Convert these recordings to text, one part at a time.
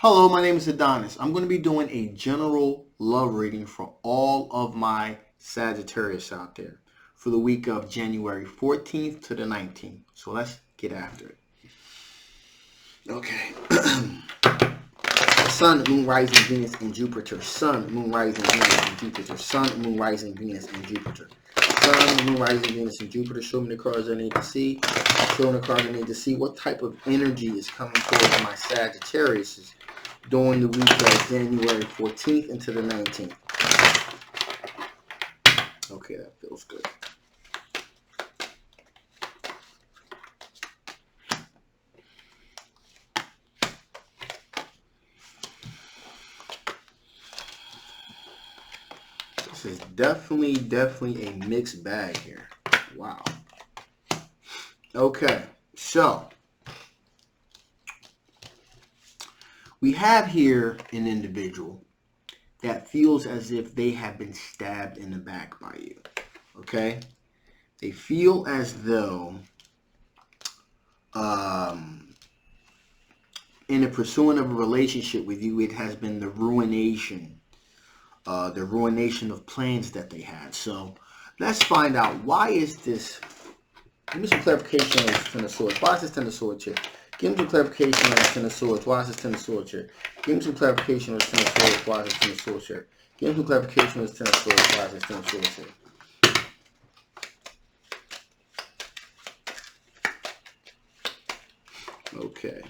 Hello, my name is Adonis. I'm going to be doing a general love reading for all of my Sagittarius out there for the week of January 14th to the 19th. So let's get after it. Okay. Sun, Moon, Rising, Venus, and Jupiter. Sun, Moon, Rising, Venus, and Jupiter. Sun, Moon, Rising, Venus, and Jupiter. Sun, Moon, Rising, Venus, and Jupiter. Show me the cards I need to see. Show me the cards I need to see. What type of energy is coming towards my Sagittarius during the week of January 14th into the 19th. Okay, that feels good. This is definitely a mixed bag here. Wow. Okay, so we have here an individual that feels as if they have been stabbed in the back by you. Okay? They feel as though in the pursuit of a relationship with you, it has been the ruination of plans that they had. So let's find out, why is this? Give me some clarification on this Ten of Swords. Why is this Ten of Swords here? Give me some clarification on this Ten of Swords. Why is this Ten of Swords here? Give me some clarification on this Ten of Swords. Why is this Ten of Swords here? Give me some clarification on this Ten of Swords. Why is this Ten of Swords here? Okay.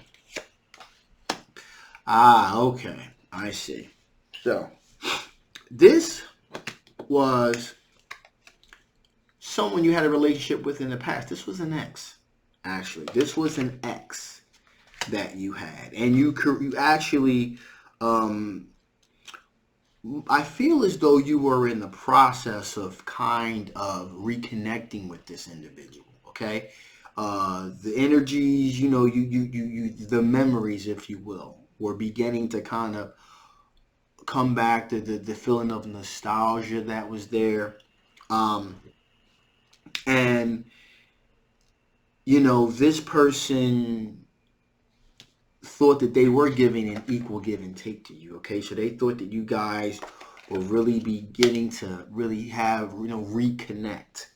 Okay. I see. So, this was someone you had a relationship with in the past. This was an ex, actually. This was an ex that you had. And you actually, I feel as though you were in the process of kind of reconnecting with this individual, okay? The energies, the memories, if you will, were beginning to kind of come back to the feeling of nostalgia that was there. And, this person thought that they were giving an equal give and take to you, okay? So they thought that you guys were really beginning to really have, reconnect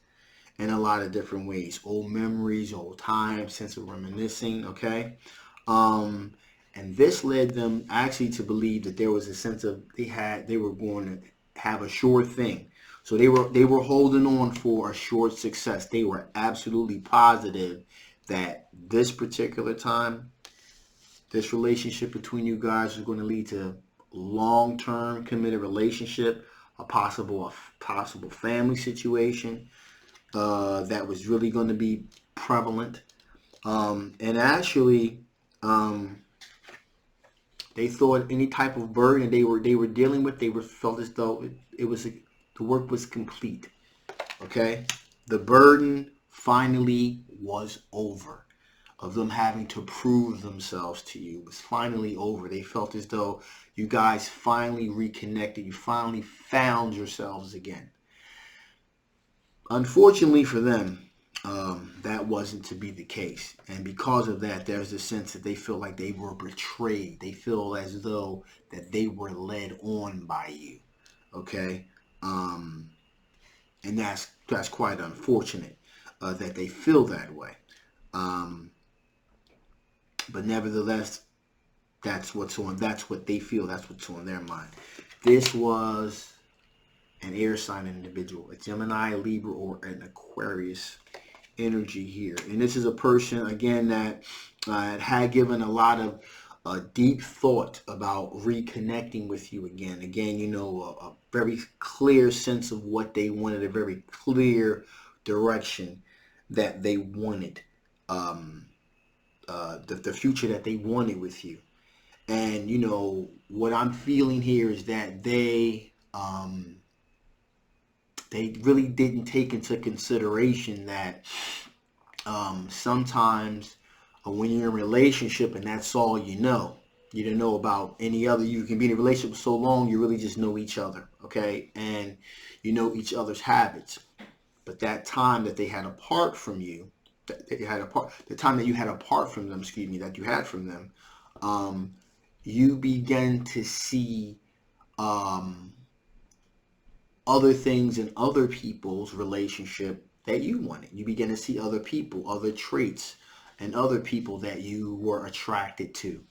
in a lot of different ways. Old memories, old times, sense of reminiscing, okay? And this led them actually to believe that there was a sense of they were going to have a sure thing. So they were holding on for a short success. They were absolutely positive that this particular time, this relationship between you guys was going to lead to long-term committed relationship, a possible family situation that was really going to be prevalent. And actually, they thought any type of burden they were dealing with, they felt as though the work was complete. Okay, the burden finally was over. Of them having to prove themselves to you was finally over. They felt as though you guys finally reconnected. You finally found yourselves again. Unfortunately for them, that wasn't to be the case. And because of that, there's a sense that they feel like they were betrayed. They feel as though that they were led on by you. Okay? And that's quite unfortunate that they feel that way. But nevertheless, that's what they feel. That's what's on their mind. This was an air sign individual, a Gemini, Libra, or an Aquarius energy here. And this is a person, again, that had given a lot of deep thought about reconnecting with you again. Again, a very clear sense of what they wanted, a very clear direction that they wanted. The future that they wanted with you. And what I'm feeling here is that they really didn't take into consideration that sometimes when you're in a relationship and that's all you don't know about any other. You can be in a relationship for so long, you really just know each other, okay? And you know each other's habits. But that time that they had apart from you, the time that you had apart from them, that you had from them, you begin to see other things in other people's relationship that you wanted. You begin to see other people, other traits, and other people that you were attracted to.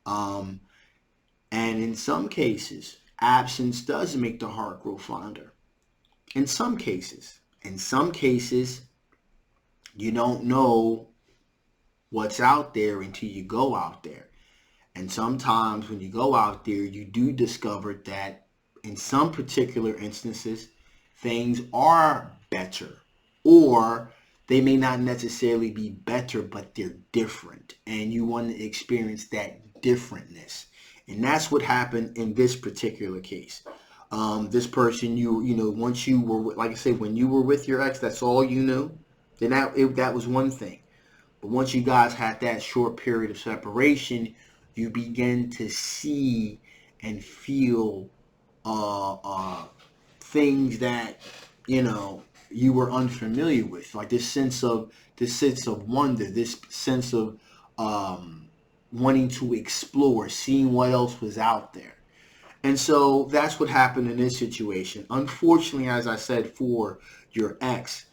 Um, and in some cases, absence does make the heart grow fonder. In some cases. In some cases, you don't know what's out there until you go out there. And sometimes when you go out there, you do discover that in some particular instances, things are better. Or they may not necessarily be better, but they're different. And you want to experience that differentness. And that's what happened in this particular case. This person, you know, once you were, like I said, when you were with your ex, that's all you knew. Then that was one thing. But once you guys had that short period of separation, you begin to see and feel things that, you know, you were unfamiliar with, like this sense of wonder, this sense of wanting to explore, seeing what else was out there. And so that's what happened in this situation. Unfortunately, as I said, for your ex,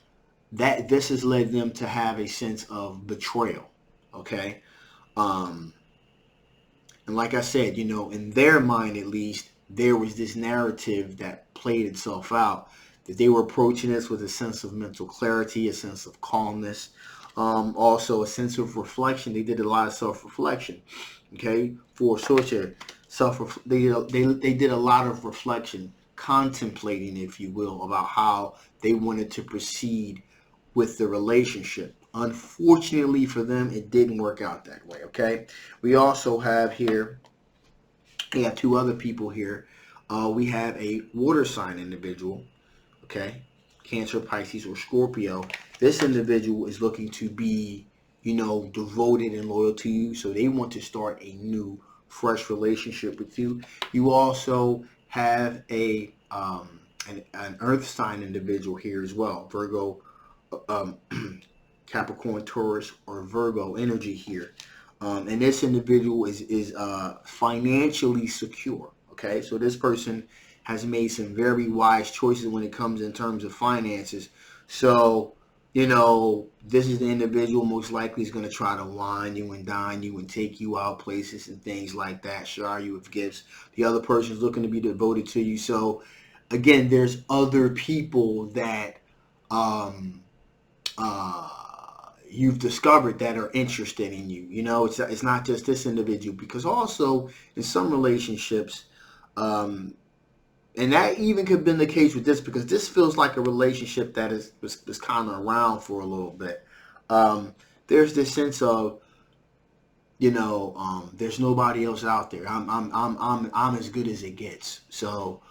that this has led them to have a sense of betrayal. Okay. And like I said, you know, in their mind at least, there was this narrative that played itself out, that they were approaching this with a sense of mental clarity, a sense of calmness, also a sense of reflection. They did a lot of self-reflection. Okay, for such a they did a lot of reflection, contemplating, if you will, about how they wanted to proceed with the relationship. Unfortunately for them, it didn't work out that way. Okay, we also have here, we have two other people here. We have a water sign individual. Okay, Cancer, Pisces, or Scorpio. This individual is looking to be, you know, devoted and loyal to you, so they want to start a new, fresh relationship with you. You also have an Earth sign individual here as well, Virgo, Capricorn, Taurus, or Virgo energy here. And this individual is financially secure. Okay, so this person has made some very wise choices when it comes in terms of finances. So, you know, this is the individual most likely is going to try to wine you and dine you and take you out places and things like that, shower you with gifts. The other person is looking to be devoted to you. So, again, there's other people that you've discovered that are interested in you. You know, it's not just this individual, because also in some relationships, and that even could have been the case with this, because this feels like a relationship that was kind of around for a little bit. There's this sense of, you know, there's nobody else out there. I'm as good as it gets. So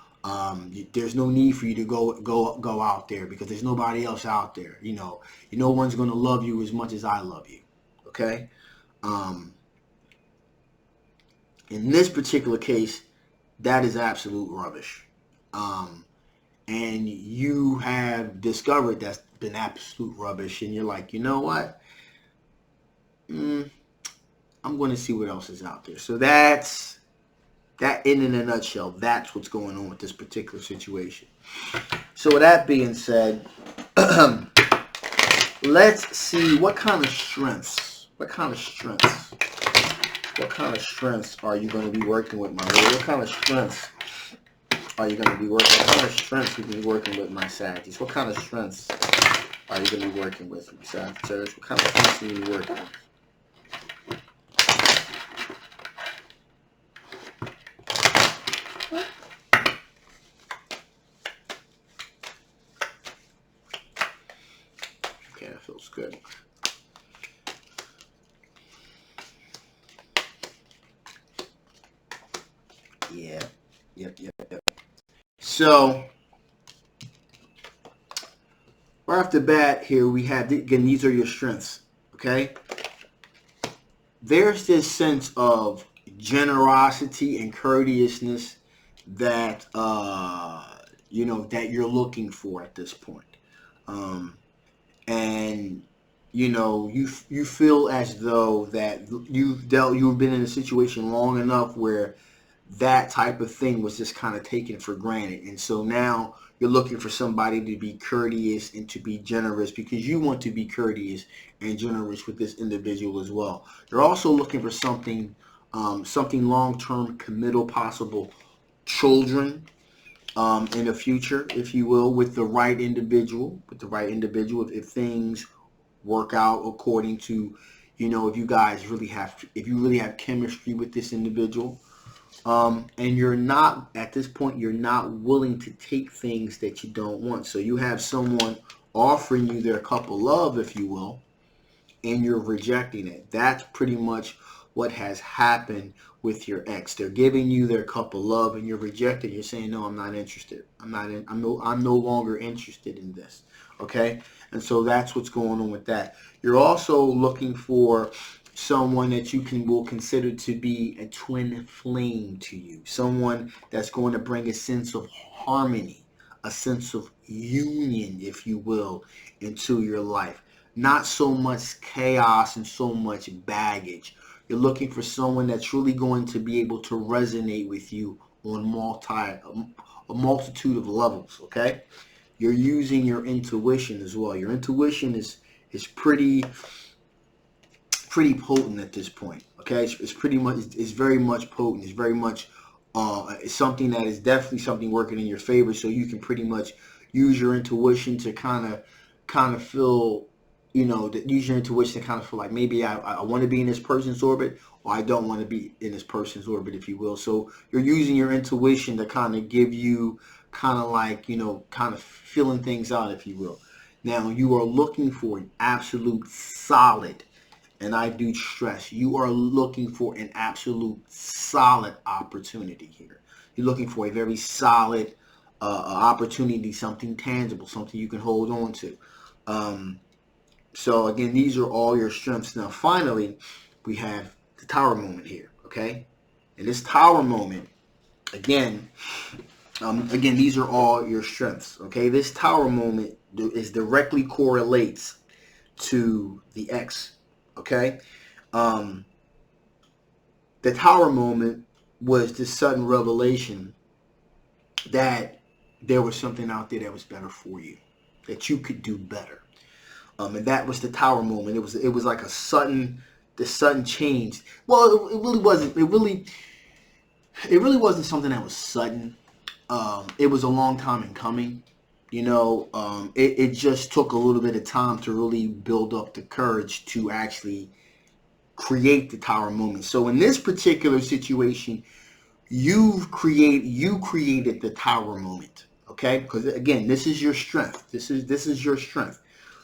there's no need for you to go out there, because there's nobody else out there. You know, no one's going to love you as much as I love you. Okay. In this particular case, that is absolute rubbish. And you have discovered that's been absolute rubbish, and you're like, you know what? I'm going to see what else is out there. So that's that in a nutshell. That's what's going on with this particular situation. So with that being said, let's see what kind of strengths are you going to be working with, my lord? What kind of strengths are you going to be working? What kind of strengths are you going to be working with, my Sagittarius? What kind of strengths are you going to be working with, my Sagittarius? What kind of strengths are you going to be working with? Okay, that feels good. Yeah. Yep. So, right off the bat here, we have, again, these are your strengths, okay? There's this sense of generosity and courteousness that, you know, that you're looking for at this point. And you feel as though that you've been in a situation long enough where that type of thing was just kind of taken for granted. And so now you're looking for somebody to be courteous and to be generous because you want to be courteous and generous with this individual as well. You're also looking for something long-term, committal, possible children in the future, if you will, with the right individual, if things work out according to, if you guys if you really have chemistry with this individual. And you're not, at this point, you're not willing to take things that you don't want. So you have someone offering you their cup of love, if you will, and you're rejecting it. That's pretty much what has happened with your ex. They're giving you their cup of love and you're rejecting. You're saying, no, I'm not interested. I'm no longer interested in this. Okay? And so that's what's going on with that. You're also looking for someone that will consider to be a twin flame to you. Someone that's going to bring a sense of harmony, a sense of union, if you will, into your life. Not so much chaos and so much baggage. You're looking for someone that's really going to be able to resonate with you on a multitude of levels, okay? You're using your intuition as well. Your intuition is pretty potent at this point, okay? It's very much potent. It's very much it's something that is definitely something working in your favor, so you can pretty much use your intuition to kind of feel, use your intuition to kind of feel like maybe I want to be in this person's orbit, or I don't want to be in this person's orbit, if you will. So you're using your intuition to kind of give you kind of like, kind of feeling things out, if you will. Now, you are looking for an absolute solid, and I do stress, you are looking for an absolute solid opportunity here. You're looking for a very solid opportunity, something tangible, something you can hold on to. So again, these are all your strengths. Now, finally, we have the Tower moment here, okay? And this Tower moment, again, these are all your strengths, okay? This Tower moment is directly correlates to the X, okay? The Tower moment was this sudden revelation that there was something out there that was better for you, that you could do better. And that was the Tower moment. It was like the sudden change. Well, it really wasn't. It really wasn't something that was sudden. It was a long time in coming. It just took a little bit of time to really build up the courage to actually create the Tower moment. So in this particular situation, you created the Tower moment. Okay, because again, this is your strength. This is your strength.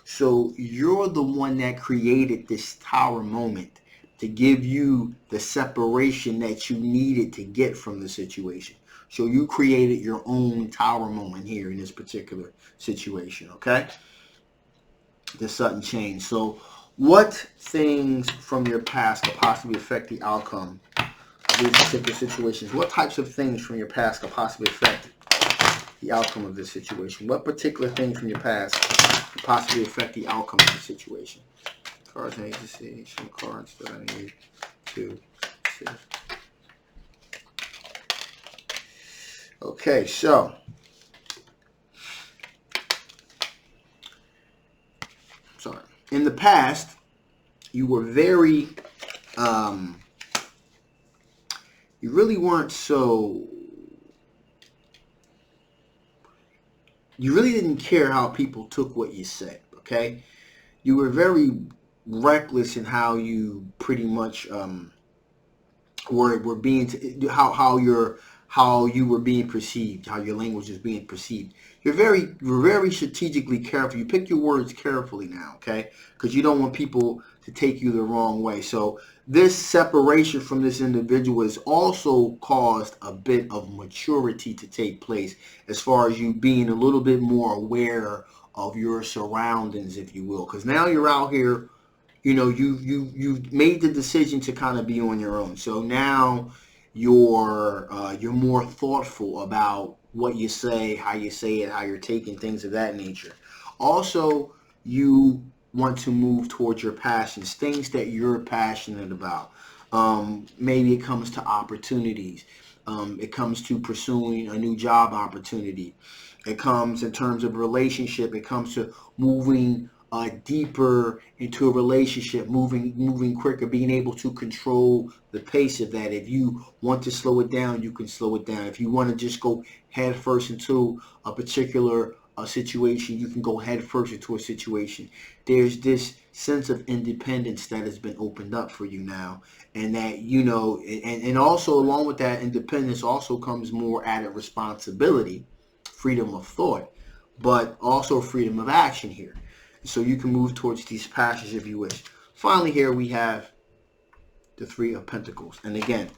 So you're the one that created this Tower moment to give you the separation that you needed to get from the situation. So you created your own Tower moment here in this particular situation, okay? The sudden change. So what things from your past could possibly affect the outcome of these particular situations? What types of things from your past could possibly affect the outcome of this situation? What particular things from your past could possibly affect the outcome of the situation? Cards I need to see. Some cards that I need to see. Okay, so sorry. In the past, you were very you really weren't so, you really didn't care how people took what you said, okay? You were very reckless in how you pretty much were being how you were being perceived, how your language is being perceived. You're very strategically careful. You pick your words carefully now, okay? Because you don't want people to take you the wrong way. So this separation from this individual has also caused a bit of maturity to take place, as far as you being a little bit more aware of your surroundings, if you will. Because now you're out here, you've made the decision to kind of be on your own. So now you're more thoughtful about what you say, how you say it, how you're taking things of that nature. Also, you want to move towards your passions, things that you're passionate about. Maybe it comes to opportunities. It comes to pursuing a new job opportunity. It comes in terms of relationship. It comes to moving deeper into a relationship, moving quicker, being able to control the pace of that. If you want to slow it down, you can slow it down. If you want to just go head first into a particular situation, you can go head first into a situation. There's this sense of independence that has been opened up for you now, and that, you know, and also along with that independence also comes more added responsibility, freedom of thought, but also freedom of action here. So you can move towards these passions if you wish. Finally, here we have the Three of Pentacles. And again,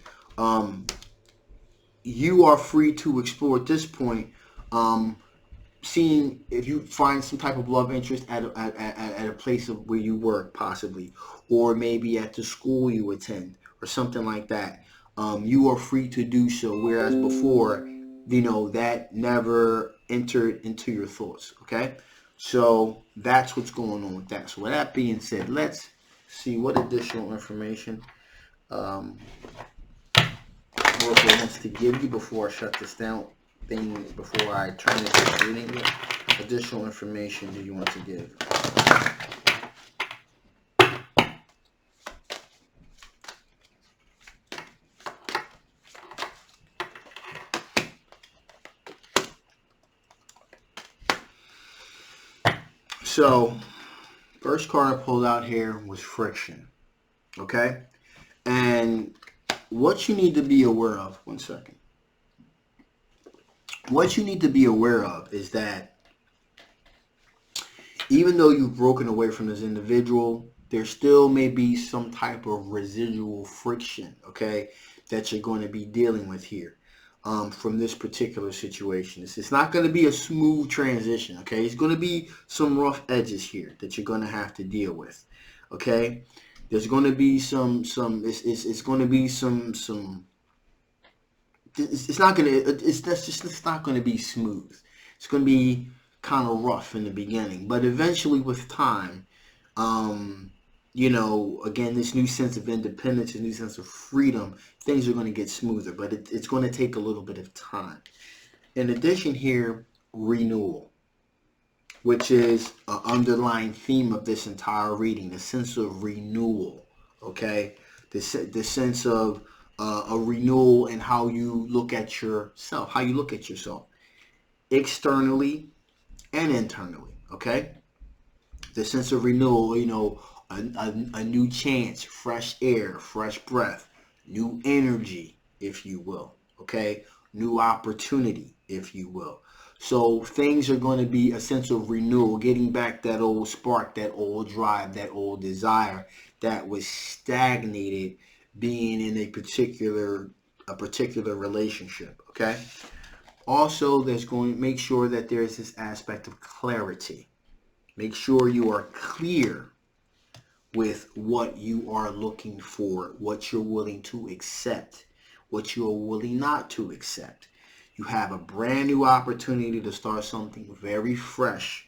you are free to explore at this point, seeing if you find some type of love interest at a place of where you work, possibly, or maybe at the school you attend, or something like that. You are free to do so, whereas before, you know, that never entered into your thoughts. Okay, so that's what's going on with that. So with that being said, let's see what additional information Oracle wants to give you before I shut this down. Before I turn this into reading. What additional information do you want to give? So, first card I pulled out here was friction. Okay? And what you need to be aware of, one second. What you need to be aware of is that even though you've broken away from this individual, there still may be some type of residual friction, okay, that you're going to be dealing with here. From this particular situation. It's not going to be a smooth transition, okay? It's going to be some rough edges here that you're going to have to deal with, okay? There's going to be it's going to be it's not going to be smooth. It's going to be kind of rough in the beginning, but eventually with time, you know, again, this new sense of independence, this new sense of freedom, things are going to get smoother, but it's going to take a little bit of time. In addition here, renewal, which is an underlying theme of this entire reading, the sense of renewal, okay? The sense of a renewal in how you look at yourself, externally and internally, okay? The sense of renewal, you know, a new chance, fresh air, fresh breath, new energy, if you will, okay? New opportunity, if you will. So things are going to be a sense of renewal, getting back that old spark, that old drive, that old desire that was stagnated being in a particular relationship, okay? Also, make sure that there's this aspect of clarity. Make sure you are clear with what you are looking for, what you're willing to accept, what you are willing not to accept. You have a brand new opportunity to start something very fresh,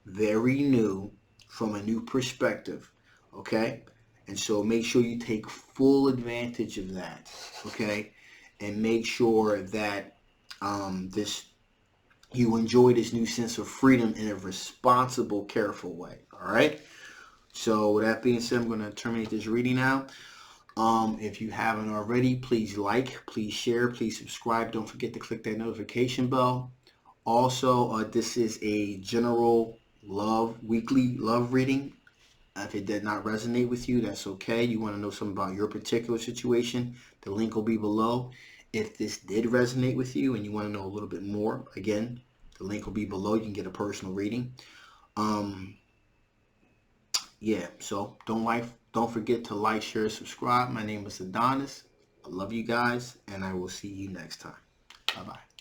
very new, from a new perspective, okay? And so make sure you take full advantage of that, okay? And make sure that you enjoy this new sense of freedom in a responsible, careful way, all right? So with that being said, I'm going to terminate this reading now. If you haven't already, please like, please share, please subscribe. Don't forget to click that notification bell. Also, this is a general weekly love reading. If it did not resonate with you, that's okay. You want to know something about your particular situation, the link will be below. If this did resonate with you and you want to know a little bit more, again, the link will be below. You can get a personal reading. Yeah, so don't forget to like, share, subscribe. My name is Adonis. I love you guys, and I will see you next time. Bye-bye.